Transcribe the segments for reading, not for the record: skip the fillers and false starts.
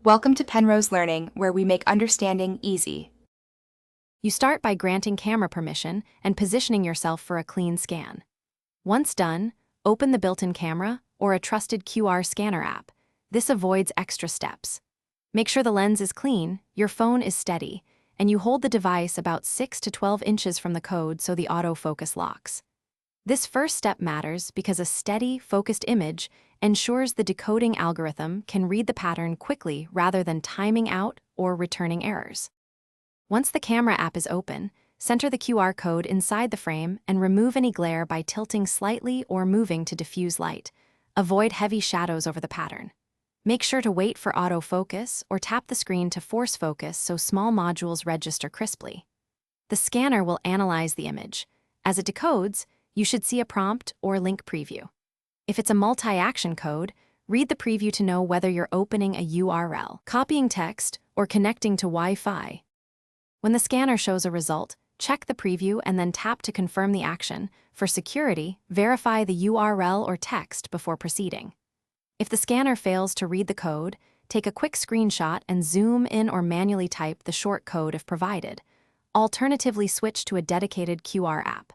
Welcome to Penrose Learning, where we make understanding easy. You start by granting camera permission and positioning yourself for a clean scan. Once done, open the built-in camera or a trusted QR scanner app. This avoids extra steps. Make sure the lens is clean, your phone is steady, and you hold the device about 6 to 12 inches from the code so the autofocus locks. This first step matters because a steady, focused image ensures the decoding algorithm can read the pattern quickly rather than timing out or returning errors. Once the camera app is open, center the QR code inside the frame and remove any glare by tilting slightly or moving to diffuse light. Avoid heavy shadows over the pattern. Make sure to wait for autofocus or tap the screen to force focus so small modules register crisply. The scanner will analyze the image. As it decodes, you should see a prompt or link preview. If it's a multi-action code, read the preview to know whether you're opening a URL, copying text, or connecting to Wi-Fi. When the scanner shows a result, check the preview and then tap to confirm the action. For security, verify the URL or text before proceeding. If the scanner fails to read the code, take a quick screenshot and zoom in or manually type the short code if provided. Alternatively, switch to a dedicated QR app.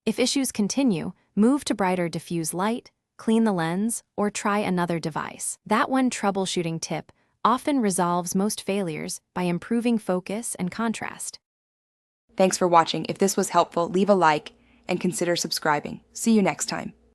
If issues continue, move to brighter diffuse light, clean the lens, or try another device. That one troubleshooting tip often resolves most failures by improving focus and contrast. Thanks for watching. If this was helpful, leave a like and consider subscribing. See you next time.